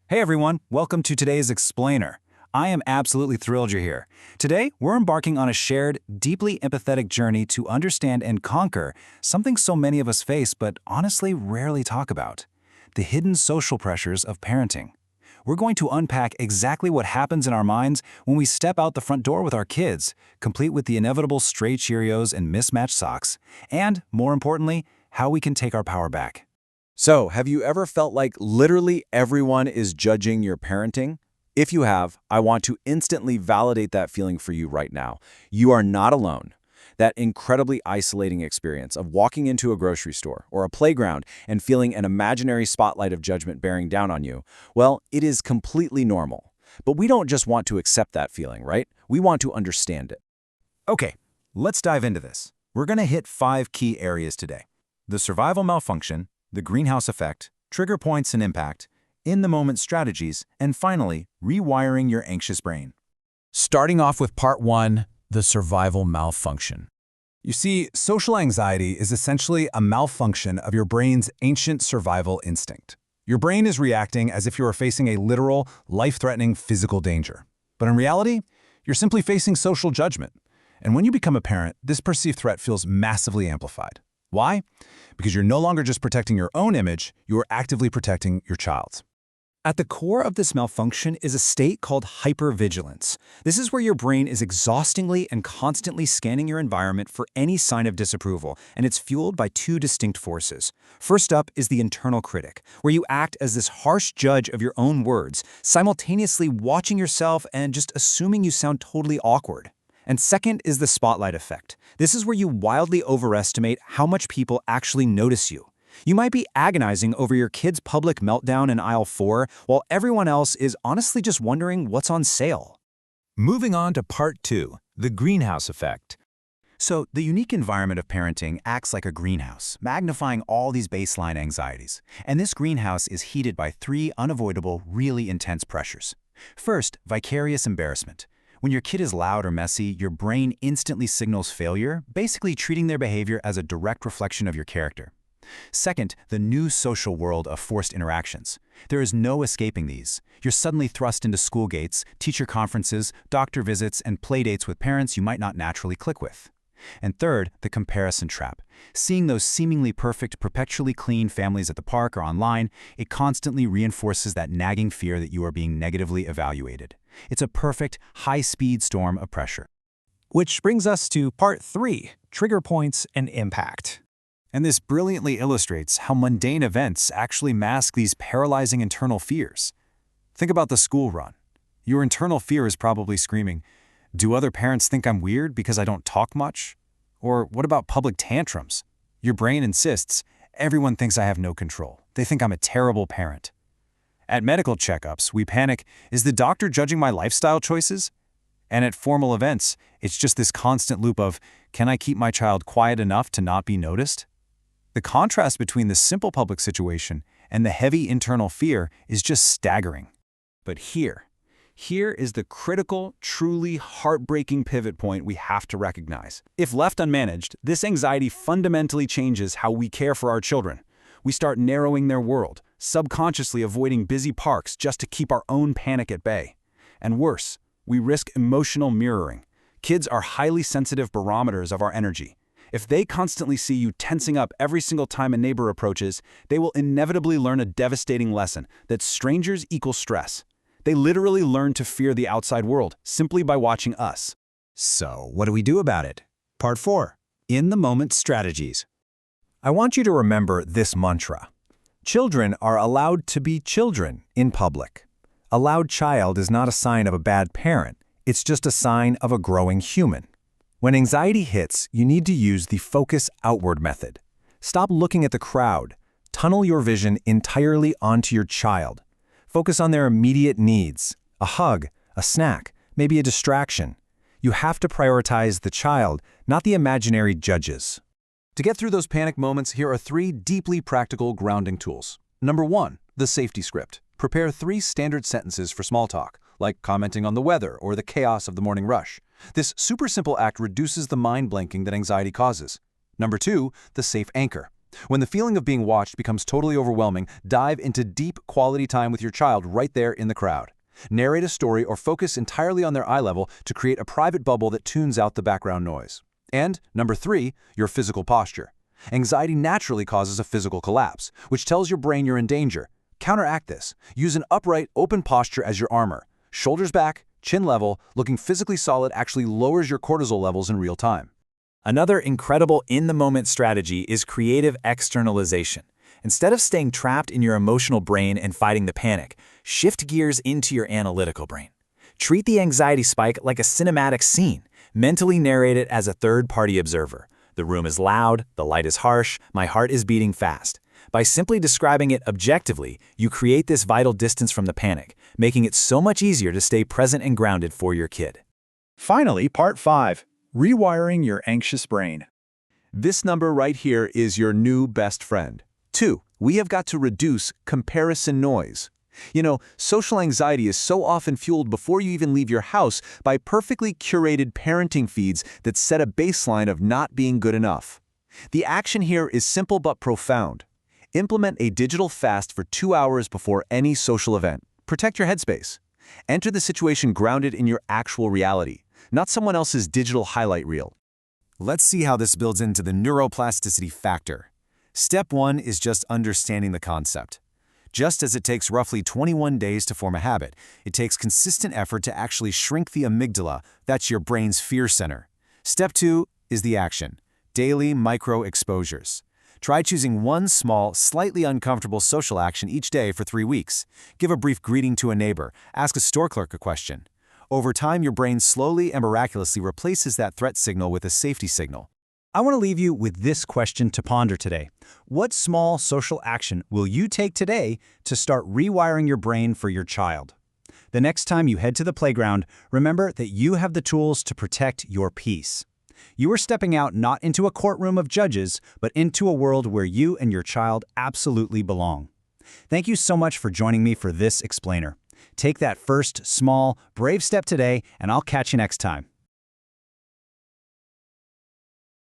Hey everyone, welcome to today's Explainer. I am absolutely thrilled you're here. Today, we're embarking on a shared, deeply empathetic journey to understand and conquer something so many of us face but honestly rarely talk about: the hidden social pressures of parenting. We're going to unpack exactly what happens in our minds when we step out the front door with our kids, complete with the inevitable stray Cheerios and mismatched socks, and, more importantly, how we can take our power back. So, have you ever felt like literally everyone is judging your parenting? If you have, I want to instantly validate that feeling for you right now. You are not alone. That incredibly isolating experience of walking into a grocery store or a playground and feeling an imaginary spotlight of judgment bearing down on you, well, it is completely normal. But we don't just want to accept that feeling, right? We want to understand it. Okay, let's dive into this. We're going to hit 5 key areas today: the survival malfunction, the greenhouse effect, trigger points and impact, in-the-moment strategies, and finally, rewiring your anxious brain. Starting off with part 1, the survival malfunction. You see, social anxiety is essentially a malfunction of your brain's ancient survival instinct. Your brain is reacting as if you are facing a literal, life-threatening physical danger. But in reality, you're simply facing social judgment. And when you become a parent, this perceived threat feels massively amplified. Why? Because you're no longer just protecting your own image, you are actively protecting your child's. At the core of this malfunction is a state called hypervigilance. This is where your brain is exhaustingly and constantly scanning your environment for any sign of disapproval, and it's fueled by 2 distinct forces. First up is the internal critic, where you act as this harsh judge of your own words, simultaneously watching yourself and just assuming you sound totally awkward. And second is the spotlight effect. This is where you wildly overestimate how much people actually notice you. You might be agonizing over your kid's public meltdown in aisle 4, while everyone else is honestly just wondering what's on sale. Moving on to part 2, the greenhouse effect. So, the unique environment of parenting acts like a greenhouse, magnifying all these baseline anxieties. And this greenhouse is heated by 3 unavoidable, really intense pressures. First, vicarious embarrassment. When your kid is loud or messy, your brain instantly signals failure, basically treating their behavior as a direct reflection of your character. Second, the new social world of forced interactions. There is no escaping these. You're suddenly thrust into school gates, teacher conferences, doctor visits, and play dates with parents you might not naturally click with. And third, the comparison trap. Seeing those seemingly perfect, perpetually clean families at the park or online, it constantly reinforces that nagging fear that you are being negatively evaluated. It's a perfect, high-speed storm of pressure. Which brings us to part 3, trigger points and impact. And this brilliantly illustrates how mundane events actually mask these paralyzing internal fears. Think about the school run. Your internal fear is probably screaming, "Do other parents think I'm weird because I don't talk much?" Or what about public tantrums? Your brain insists, "Everyone thinks I have no control. They think I'm a terrible parent." At medical checkups, we panic, "Is the doctor judging my lifestyle choices?" And at formal events, it's just this constant loop of, "Can I keep my child quiet enough to not be noticed?" The contrast between the simple public situation and the heavy internal fear is just staggering. But here is the critical, truly heartbreaking pivot point we have to recognize. If left unmanaged, this anxiety fundamentally changes how we care for our children. We start narrowing their world, subconsciously avoiding busy parks just to keep our own panic at bay. And worse, we risk emotional mirroring. Kids are highly sensitive barometers of our energy. If they constantly see you tensing up every single time a neighbor approaches, they will inevitably learn a devastating lesson that strangers equal stress. They literally learn to fear the outside world simply by watching us. So, what do we do about it? Part 4, in-the-moment strategies. I want you to remember this mantra. Children are allowed to be children in public. A loud child is not a sign of a bad parent. It's just a sign of a growing human. When anxiety hits, you need to use the focus outward method. Stop looking at the crowd. Tunnel your vision entirely onto your child. Focus on their immediate needs: a hug, a snack, maybe a distraction. You have to prioritize the child, not the imaginary judges. To get through those panic moments, here are 3 deeply practical grounding tools. Number 1, the safety script. Prepare 3 standard sentences for small talk, like commenting on the weather or the chaos of the morning rush. This super simple act reduces the mind blanking that anxiety causes. Number 2, the safe anchor. When the feeling of being watched becomes totally overwhelming, dive into deep, quality time with your child right there in the crowd. Narrate a story or focus entirely on their eye level to create a private bubble that tunes out the background noise. And number 3, your physical posture. Anxiety naturally causes a physical collapse, which tells your brain you're in danger. Counteract this. Use an upright, open posture as your armor. Shoulders back, chin level, looking physically solid actually lowers your cortisol levels in real time. Another incredible in-the-moment strategy is creative externalization. Instead of staying trapped in your emotional brain and fighting the panic, shift gears into your analytical brain. Treat the anxiety spike like a cinematic scene. Mentally narrate it as a third-party observer. The room is loud, the light is harsh, my heart is beating fast. By simply describing it objectively, you create this vital distance from the panic, making it so much easier to stay present and grounded for your kid. Finally, Part 5. Rewiring your anxious brain. This number right here is your new best friend. 2. We have got to reduce comparison noise. You know, social anxiety is so often fueled before you even leave your house by perfectly curated parenting feeds that set a baseline of not being good enough. The action here is simple but profound. Implement a digital fast for 2 hours before any social event. Protect your headspace. Enter the situation grounded in your actual reality, not someone else's digital highlight reel. Let's see how this builds into the neuroplasticity factor. Step 1 is just understanding the concept. Just as it takes roughly 21 days to form a habit, it takes consistent effort to actually shrink the amygdala, that's your brain's fear center. Step 2 is the action. Daily micro exposures. Try choosing one small, slightly uncomfortable social action each day for 3 weeks. Give a brief greeting to a neighbor. Ask a store clerk a question. Over time, your brain slowly and miraculously replaces that threat signal with a safety signal. I want to leave you with this question to ponder today. What small social action will you take today to start rewiring your brain for your child? The next time you head to the playground, remember that you have the tools to protect your peace. You are stepping out not into a courtroom of judges, but into a world where you and your child absolutely belong. Thank you so much for joining me for this explainer. Take that first, small, brave step today, and I'll catch you next time.